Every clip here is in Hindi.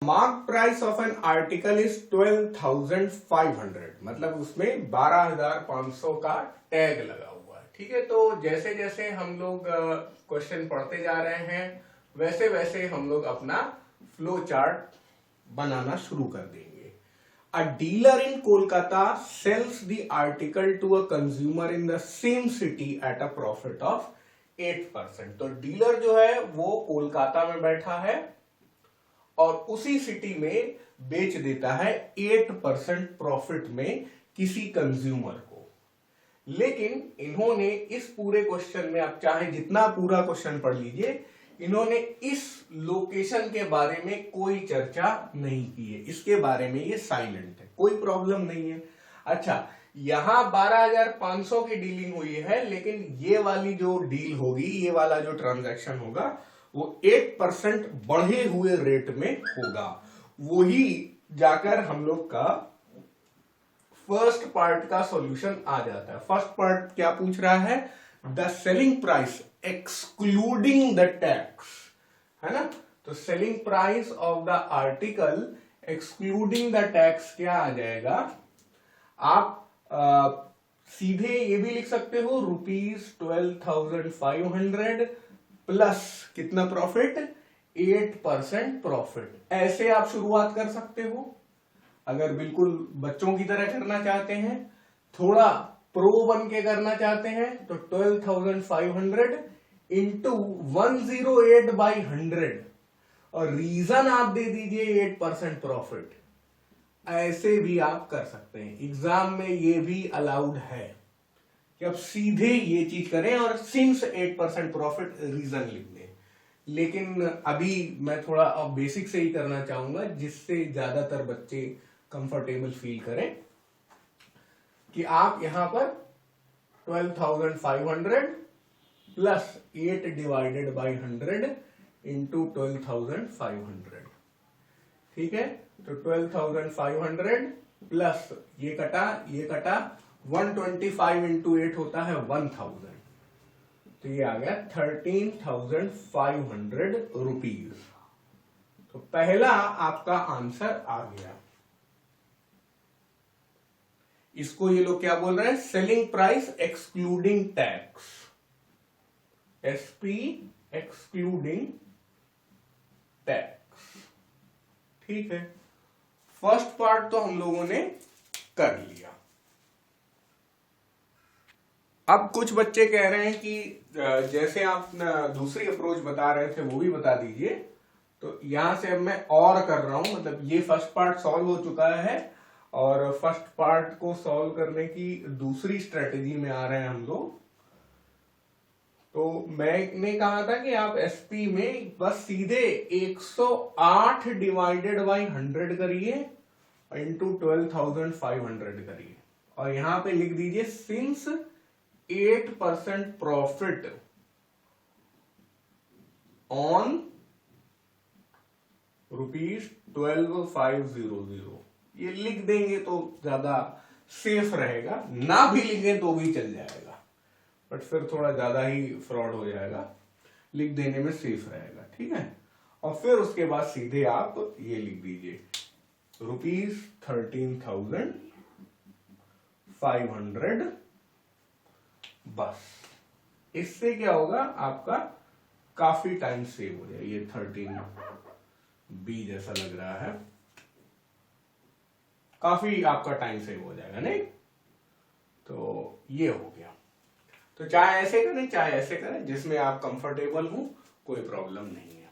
Mark price of an article is 12,500, मतलब उसमें 12,500 का टैग लगा हुआ है। ठीक है, तो जैसे जैसे हम लोग क्वेश्चन पढ़ते जा रहे हैं वैसे वैसे हम लोग अपना फ्लो चार्ट बनाना शुरू कर देंगे। A dealer in Kolkata sells the article to a consumer in the same city at a profit of 8%। तो डीलर जो है वो कोलकाता में बैठा है और उसी सिटी में बेच देता है 8% प्रॉफिट में किसी कंज्यूमर को। लेकिन इन्होंने इस पूरे क्वेश्चन में, आप चाहे जितना पूरा क्वेश्चन पढ़ लीजिए, इन्होंने इस लोकेशन के बारे में कोई चर्चा नहीं की है। इसके बारे में ये साइलेंट है, कोई प्रॉब्लम नहीं है। अच्छा, यहां 12,500 की डीलिंग हुई है, लेकिन ये वाली जो डील होगी, ये वाला जो ट्रांजैक्शन होगा वो 8% बढ़े हुए रेट में होगा। वही जाकर हम लोग का फर्स्ट पार्ट का सॉल्यूशन आ जाता है। फर्स्ट पार्ट क्या पूछ रहा है? The selling price excluding the tax, है ना। तो selling price of the article excluding the tax क्या आ जाएगा? आप सीधे ये भी लिख सकते हो, ₹12,500 प्लस कितना प्रॉफिट? 8% प्रॉफिट। ऐसे आप शुरुआत कर सकते हो। अगर बिल्कुल बच्चों की तरह करना चाहते हैं, थोड़ा प्रो बन के करना चाहते हैं, तो 12,500 इंटू 108/100 और रीजन आप दे दीजिए 8% प्रॉफिट। ऐसे भी आप कर सकते हैं। एग्जाम में ये भी अलाउड है कि आप सीधे ये चीज करें और सिंस 8% प्रॉफिट रीजन लिख दें। लेकिन अभी मैं थोड़ा अब बेसिक से ही करना चाहूंगा, जिससे ज्यादातर बच्चे कंफर्टेबल फील करें, कि आप यहां पर 12,500 प्लस 8/100 इंटू 12,500। ठीक है, तो 12,500 प्लस ये कटा 125 इंटू 8 होता है 1,000, तो ये आ गया 13,500 रुपीज। तो पहला आपका आंसर आ गया। इसको ये लोग क्या बोल रहे हैं? Selling price excluding tax, SP excluding tax. ठीक है, फर्स्ट पार्ट तो हम लोगों ने कर लिया। अब कुछ बच्चे कह रहे हैं कि जैसे आप दूसरी अप्रोच बता रहे थे वो भी बता दीजिए। तो यहां से अब मैं और कर रहा हूं, मतलब ये फर्स्ट पार्ट सॉल्व हो चुका है और फर्स्ट पार्ट को सॉल्व करने की दूसरी स्ट्रेटेजी में आ रहे हैं हम लोग। तो मैंने कहा था कि आप एसपी में बस सीधे 108/100 करिए इंटू 12,500 करिए और यहां पे लिख दीजिए सिंस 8% प्रॉफिट ऑन ₹12,500। ये लिख देंगे तो ज्यादा सेफ रहेगा, ना भी लिखें तो भी चल जाएगा, बट फिर थोड़ा ज्यादा ही फ्रॉड हो जाएगा। लिख देने में सेफ रहेगा, ठीक है। और फिर उसके बाद सीधे आप ये लिख दीजिए ₹13,500। बस इससे क्या होगा, आपका काफी टाइम सेव हो जाएगा। ये 13B जैसा लग रहा है, काफी आपका टाइम सेव हो जाएगा, नहीं? तो ये हो गया। तो चाहे ऐसे करें चाहे ऐसे करें, जिसमें आप कंफर्टेबल हो, कोई प्रॉब्लम नहीं है।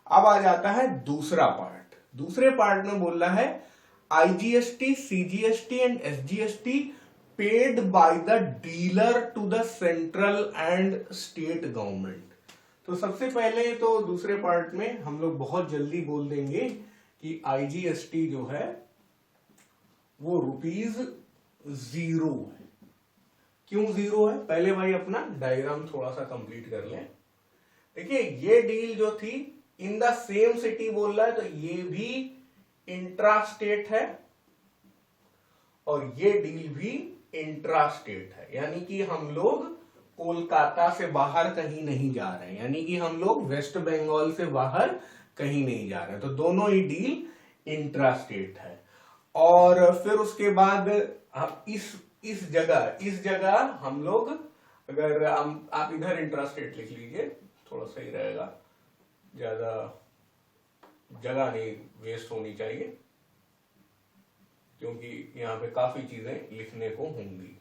अब आ जाता है दूसरा पार्ट। दूसरे पार्ट में बोल रहा है IGST, CGST and SGST paid by the dealer to the central and state government. तो सबसे पहले तो दूसरे पार्ट में हम लोग बहुत जल्दी बोल देंगे कि IGST जो है वो ₹0 है। क्यों 0 है? पहले भाई अपना डायग्राम थोड़ा सा कंप्लीट कर लें। देखिए, ये डील जो थी इन द सेम सिटी बोल रहा है, तो ये भी इंट्रा स्टेट है और ये डील भी इंट्रा स्टेट है, यानी कि हम लोग कोलकाता से बाहर कहीं नहीं जा रहे हैं, यानी कि हम लोग वेस्ट बंगाल से बाहर कहीं नहीं जा रहे हैं, तो दोनों ही डील इंट्रास्टेट है। और फिर उसके बाद हम इस जगह हम लोग, अगर आप इधर इंट्रास्टेट लिख लीजिए, थोड़ा सही रहेगा, ज्यादा जगह नहीं वेस्ट होनी चाहिए, क्योंकि यहाँ पे काफी चीजें लिखने को होंगी।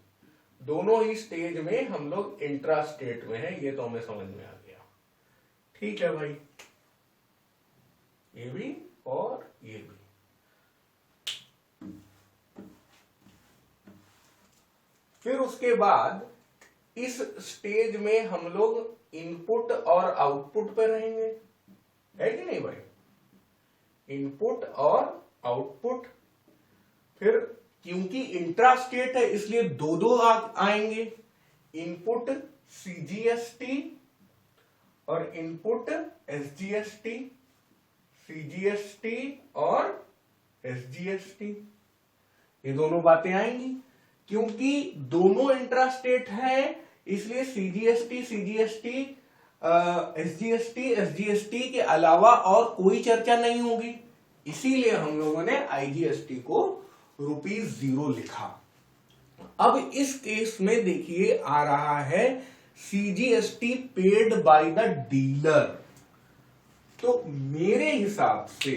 दोनों ही स्टेज में हम लोग इंट्रास्टेट में है, ये तो हमें समझ में आ गया। ठीक है भाई, ये भी और ये भी। फिर उसके बाद इस स्टेज में हम लोग इनपुट और आउटपुट पे रहेंगे, है कि नहीं भाई? इनपुट और आउटपुट। फिर क्योंकि इंट्रास्टेट है इसलिए दो आएंगे, इनपुट सीजीएसटी और इनपुट एसजीएसटी, सीजीएसटी और एसजीएसटी, ये दोनों बातें आएंगी। क्योंकि दोनों इंट्रास्टेट है इसलिए सीजीएसटी, एसजीएसटी के अलावा और कोई चर्चा नहीं होगी, इसीलिए हम लोगों ने आईजीएसटी को ₹0 लिखा। अब इस केस में देखिए आ रहा है CGST paid by the dealer. तो मेरे हिसाब से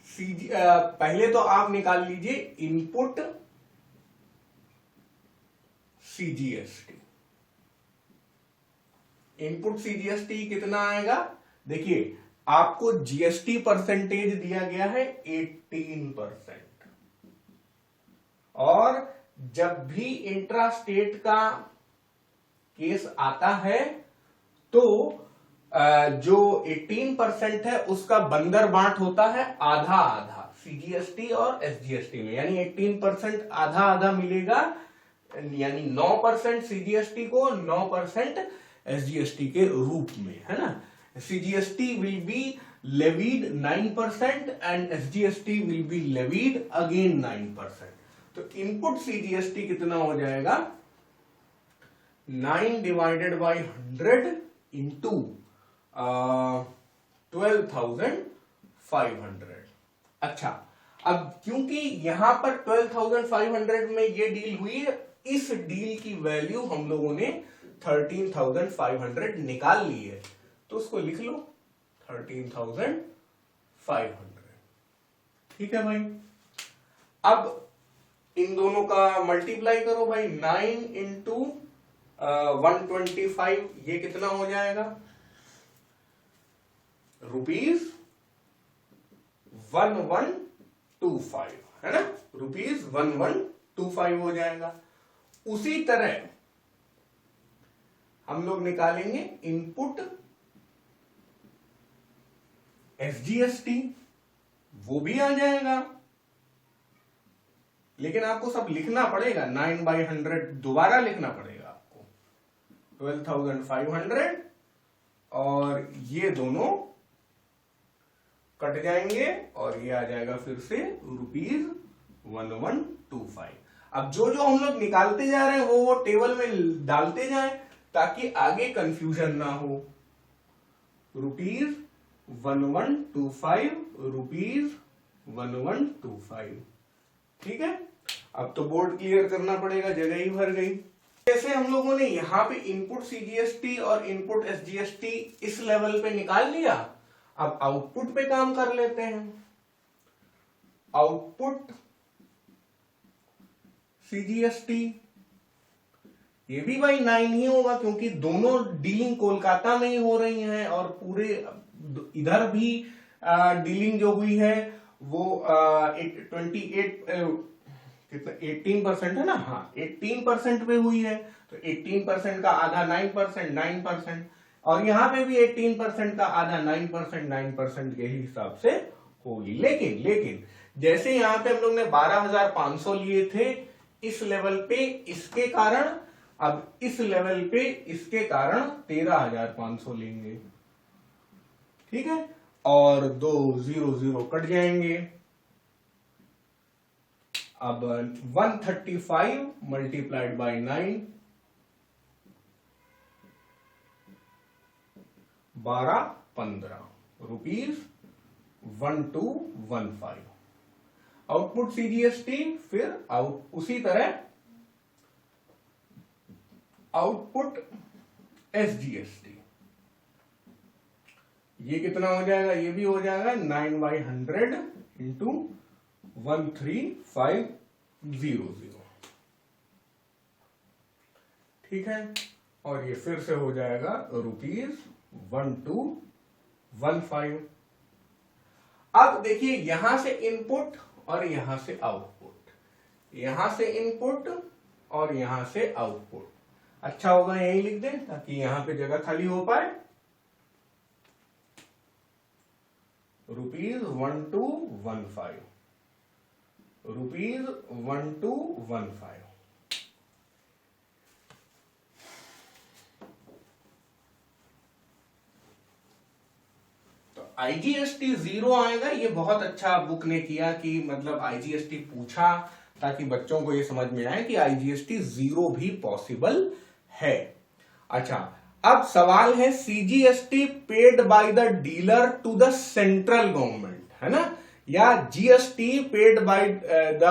पहले तो आप निकाल लीजिए इनपुट सीजीएसटी। इनपुट सीजीएसटी कितना आएगा? देखिए आपको जीएसटी परसेंटेज दिया गया है 18%, और जब भी इंट्रास्टेट का केस आता है तो जो 18% है उसका बंदर बांट होता है आधा आधा सीजीएसटी और एसजीएसटी में, यानी 18% आधा आधा मिलेगा, यानी 9% सीजीएसटी को, 9% एसजीएसटी के रूप में, है ना। CGST will be levied 9% and SGST will be levied again 9%। तो इनपुट सीजीएसटी कितना हो जाएगा? 9/100 इंटू 12,500। अच्छा, अब क्योंकि यहां पर 12,500 में ये डील हुई है, इस डील की वैल्यू हम लोगों ने 13,500 निकाल ली है, तो उसको लिख लो 13,500। ठीक है भाई। अब इन दोनों का मल्टीप्लाई करो भाई, 9 इंटू 125, ये कितना हो जाएगा? ₹1125, है ना, ₹1125 हो जाएगा। उसी तरह हम लोग निकालेंगे इनपुट एसजीएसटी, वो भी आ जाएगा, लेकिन आपको सब लिखना पड़ेगा, 9/100 दोबारा लिखना पड़ेगा आपको, 12,500, और ये दोनों कट जाएंगे और ये आ जाएगा फिर से ₹1125। अब जो हम लोग निकालते जा रहे हैं वो टेबल में डालते जाएं ताकि आगे कंफ्यूजन ना हो। ₹1125, ₹1125। ठीक है। अब तो बोर्ड क्लियर करना पड़ेगा, जगह ही भर गई। जैसे हम लोगों ने यहां पे इनपुट सीजीएसटी और इनपुट एसजीएसटी इस लेवल पे निकाल लिया, अब आउटपुट पे काम कर लेते हैं। आउटपुट सीजीएसटी, ये भी भाई 9 ही होगा, क्योंकि दोनों डीलिंग कोलकाता में ही हो रही हैं, और पूरे इधर भी डीलिंग जो हुई है वो 18% है ना, हाँ 18% पे हुई है, तो 18% का आधा 9%, और यहां पे भी 18% का आधा 9% के हिसाब से होगी। लेकिन जैसे यहां पे हम लोग ने 12,500 लिए थे इस लेवल पे, इसके कारण अब इस लेवल पे इसके कारण 13,500 लेंगे। ठीक है, और 2 0 कट जाएंगे। अब 135 मल्टीप्लाइड बाय 9, 12 15 ₹1215। आउटपुट सीजीएसटी, फिर उसी तरह आउटपुट एसजीएसटी। ये कितना हो जाएगा, ये भी हो जाएगा 9/100 इंटू 13500। ठीक है, और ये फिर से हो जाएगा ₹1215। अब देखिए यहां से इनपुट और यहां से आउटपुट, यहां से इनपुट और यहां से आउटपुट। अच्छा होगा यही लिख दें ताकि यहां पे जगह खाली हो पाए। ₹1215, ₹1215। तो आईजीएसटी 0 आएगा। ये बहुत अच्छा बुक ने किया कि मतलब आईजीएसटी पूछा ताकि बच्चों को ये समझ में आए कि आईजीएसटी 0 भी पॉसिबल है। अच्छा, अब सवाल है CGST paid by the dealer to the central government, है ना, या GST paid by the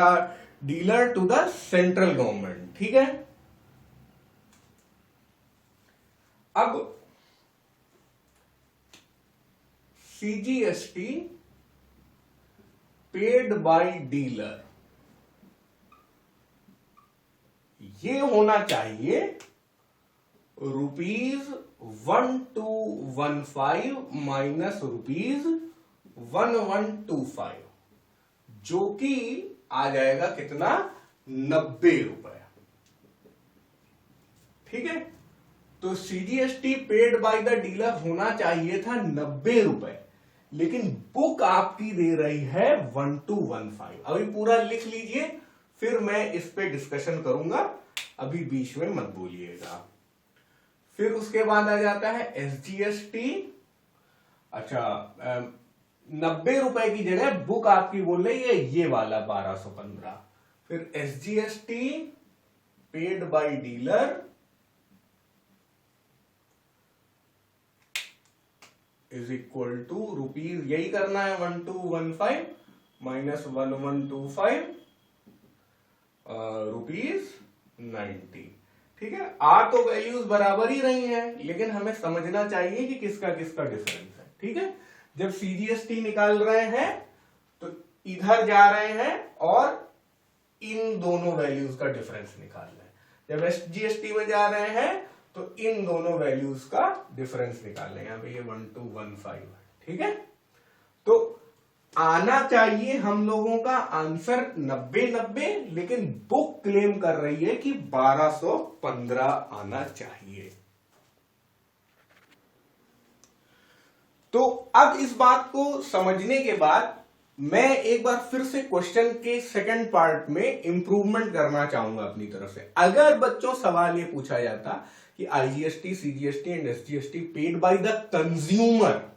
dealer to the central government. ठीक है, अब सीजीएसटी पेड बाय डीलर ये होना चाहिए ₹1215 माइनस ₹1125, जो कि आ जाएगा कितना, 90 रुपए। ठीक है, तो CGST paid by the dealer होना चाहिए था 90 रुपए, लेकिन बुक आपकी दे रही है 1215। अभी पूरा लिख लीजिए, फिर मैं इस पे डिस्कशन करूंगा, अभी बीच में मत बोलिएगा। फिर उसके बाद आ जाता है एसजीएसटी। अच्छा, 90 रुपए की जगह बुक आपकी बोल रही है ये वाला 1215। फिर SGST paid by dealer is equal to rupees, यही करना है, 1215 माइनस 1125 ₹90। ठीक है, आ तो वैल्यूज बराबर ही रही हैं, लेकिन हमें समझना चाहिए कि किसका किसका डिफरेंस है। ठीक है, जब सीजीएसटी निकाल रहे हैं तो इधर जा रहे हैं और इन दोनों वैल्यूज का डिफरेंस निकाल रहे हैं। जब एसजीएसटी में जा रहे हैं तो इन दोनों वैल्यूज का डिफरेंस निकाल रहे हैं। यहां पे ये 1215 है। ठीक है, तो आना चाहिए हम लोगों का आंसर 90-90, लेकिन बुक क्लेम कर रही है कि 1215 आना चाहिए। तो अब इस बात को समझने के बाद मैं एक बार फिर से क्वेश्चन के सेकंड पार्ट में इंप्रूवमेंट करना चाहूंगा अपनी तरफ से। अगर बच्चों सवाल ये पूछा जाता कि IGST, CGST and SGST paid by the consumer,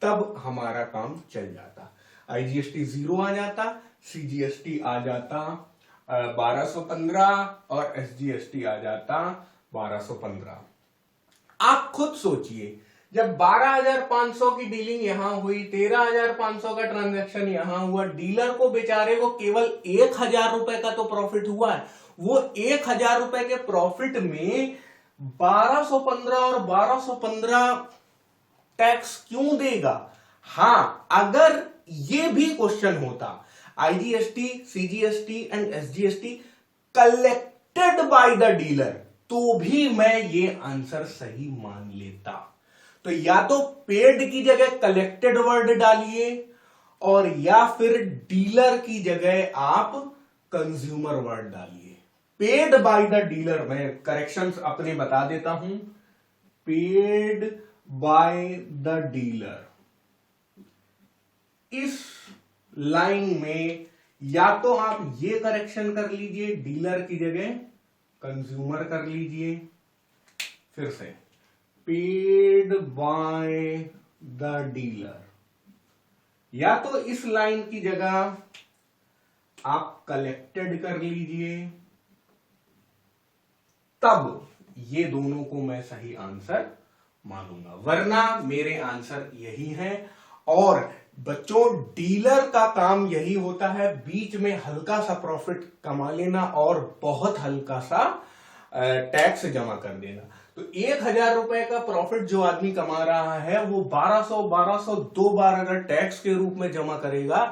तब हमारा काम चल जाता। आईजीएसटी 0 आ जाता, सीजीएसटी आ जाता 1215 और एसजीएसटी आ जाता 1215। आप खुद सोचिए, जब 12,500 की डीलिंग यहां हुई, 13,500 का ट्रांजैक्शन यहां हुआ, डीलर को बेचारे को केवल 1,000 रुपए का तो प्रॉफिट हुआ है। वो 1,000 रुपए के प्रॉफिट में 1215 और 1215 टैक्स क्यों देगा? हां, अगर ये भी क्वेश्चन होता IGST, CGST and SGST collected by the dealer, तो भी मैं ये आंसर सही मान लेता। तो या तो पेड की जगह कलेक्टेड वर्ड डालिए, और या फिर डीलर की जगह आप कंज्यूमर वर्ड डालिए। पेड बाय द डीलर, मैं करेक्शंस अपने बता देता हूं, पेड बाय द डीलर, इस लाइन में या तो आप ये करेक्शन कर लीजिए, डीलर की जगह कंज्यूमर कर लीजिए। फिर से पेड बाय द डीलर, या तो इस लाइन की जगह आप कलेक्टेड कर लीजिए, तब ये दोनों को मैं सही आंसर मानूंगा, वरना मेरे आंसर यही है। और बच्चों डीलर का काम यही होता है, बीच में हल्का सा प्रॉफिट कमा लेना और बहुत हल्का सा टैक्स जमा कर देना। तो 1,000 रुपए का प्रॉफिट जो आदमी कमा रहा है वो 1200 दो बार अगर टैक्स के रूप में जमा करेगा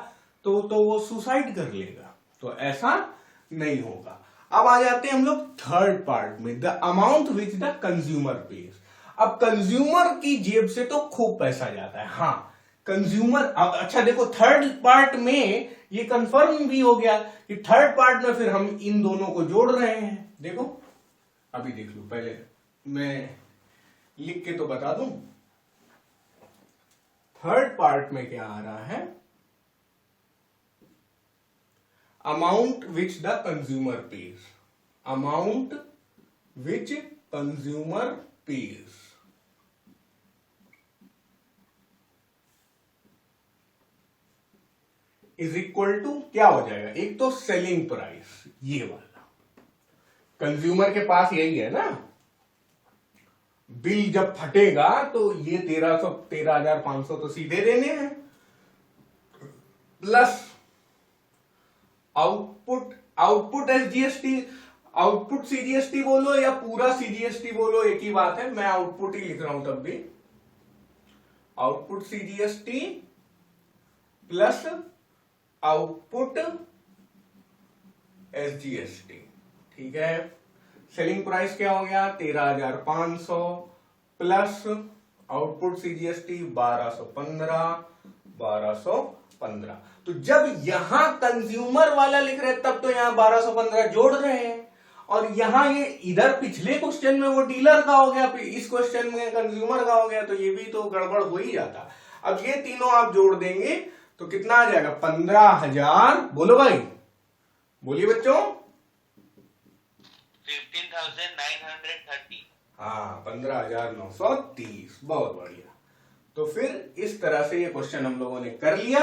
तो वो सुसाइड कर लेगा। तो ऐसा नहीं होगा। अब आ जाते हैं हम लोग थर्ड पार्ट में, the amount which the consumer page. अब कंज्यूमर की जेब से तो खूब पैसा जाता है। हाँ कंज्यूमर, अच्छा देखो थर्ड पार्ट में ये कंफर्म भी हो गया कि थर्ड पार्ट में फिर हम इन दोनों को जोड़ रहे हैं। देखो अभी देख लो, पहले मैं लिख के तो बता दूं। थर्ड पार्ट में क्या आ रहा है, amount which the consumer pays, amount which consumer pays is equal to क्या हो जाएगा, एक तो सेलिंग प्राइस, ये वाला कंज्यूमर के पास यही है ना, बिल जब फटेगा तो ये 13,500 तो सीधे देने हैं, plus output SGST, output CGST बोलो या पूरा सीजीएसटी बोलो एक ही बात है, मैं आउटपुट ही लिख रहा हूं तब भी, output CGST plus output SGST. ठीक है, सेलिंग प्राइस क्या हो गया 13,500 प्लस आउटपुट सीजीएसटी 1215। तो जब यहां कंज्यूमर वाला लिख रहे तब तो यहां 1215 जोड़ रहे हैं, और यहां ये इधर पिछले क्वेश्चन में वो डीलर का हो गया, इस क्वेश्चन में कंज्यूमर का हो गया, तो ये भी तो गड़बड़ हो ही जाता। अब ये तीनों आप जोड़ देंगे तो कितना आ जाएगा 15,000, बोलो भाई, बोलिए बच्चों 15,930। हाँ 15,930, बहुत बढ़िया। तो फिर इस तरह से ये क्वेश्चन हम लोगों ने कर लिया।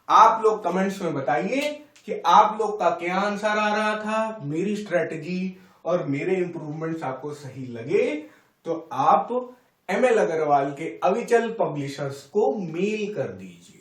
आप लोग कमेंट्स में बताइए कि आप लोग का क्या आंसर आ रहा था, मेरी स्ट्रेटजी और मेरे इंप्रूवमेंट्स आपको सही लगे तो आप ML अग्रवाल के अविचल पब्लिशर्स को मेल कर दीजिए।